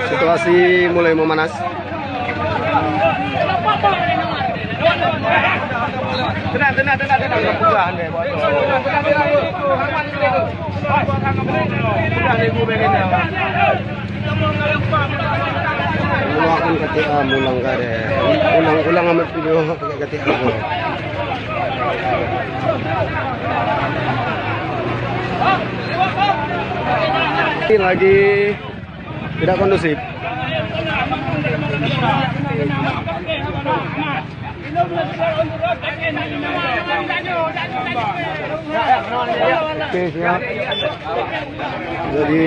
Situasi mulai memanas. Mulakan ketika mulang kare, ulang amat video ketika aku. Ini lagi tidak kondusif. Oke, siap. Jadi